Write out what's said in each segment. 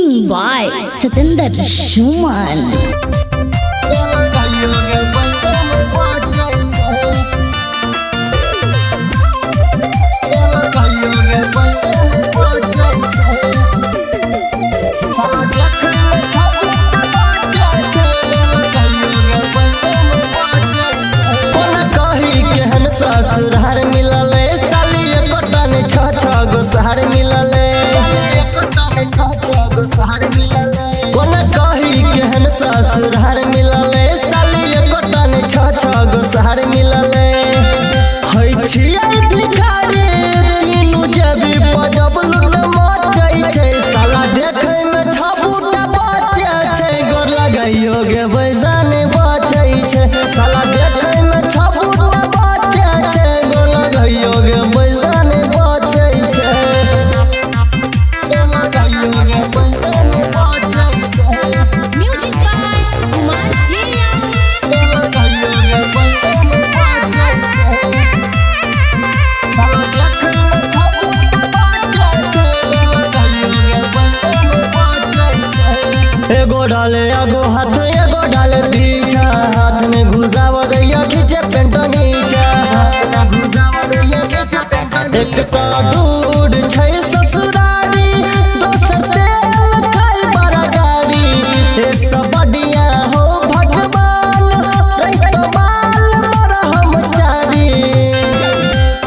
Singing by Satinder Shuman. ससुरार मिलले साली एकटा ने छ गो सहार मिलले कोना कही केहन ससुरार मिलले साली एकटा ने छ गो सहार मिलले होय छियै भिखारी तीनू जेबी पजब लुट मचै छै साला देखै में छबुटा बच्चा छै गोर लगाइयो गे बैजाने बचै छै साला देखै में छबुटा एगो डाले आगो हाथ एगो डाले पीछा हाथ में घुसाव दैया खींचे पेंट नीचा एक तो दूर छै ससुरारी दोसर तेल खाई बड़ा गाड़ी ए सब बढ़िया हो भगवान रही तो बाल बड़ा हम चारी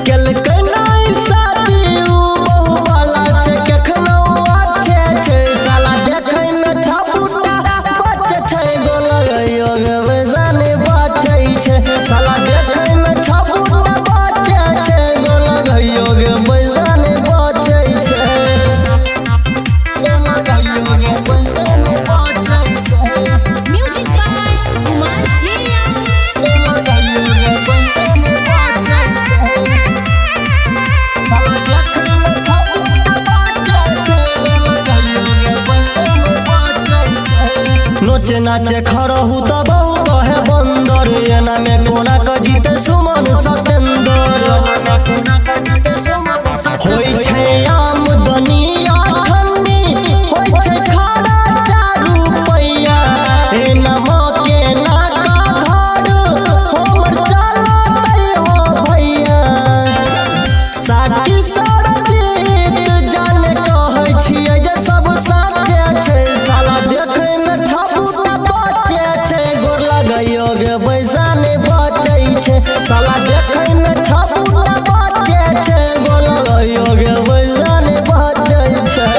केल कनाई साथी उ बहु वाला से कखनो अच्छे छै साला देखै में साला देखै में छबुटा बच्चा छै गोर लगाइयो गे बैजाने बचै छै गोर लगाइयो गे बैजाने बचै छै Music by Kumar Jia. गोर लगाइयो गे बैजाने बचै छै साला देखै में छबुटा बच्चा छै गोर लगाइयो गे बैजाने बचै छै नोचे नाचे खड़हु त बहु कहे बंदर एना में कोना क जीते सुमन सतेंदर होय छै आमदनी अठन्नी होय छै खड़ा 4 रुपैया एना के ना का घर हमर चलतै हो भैया साथी सरजीत जाने कहै छियै जे सब साथे छै साला देखै में छबुटा बच्चे छै गोर लगाइयो गे बैजाने बचै छै साला देखै में छबुटा बच्चे छै गोर लगाइयो गे बैजाने बचै छै।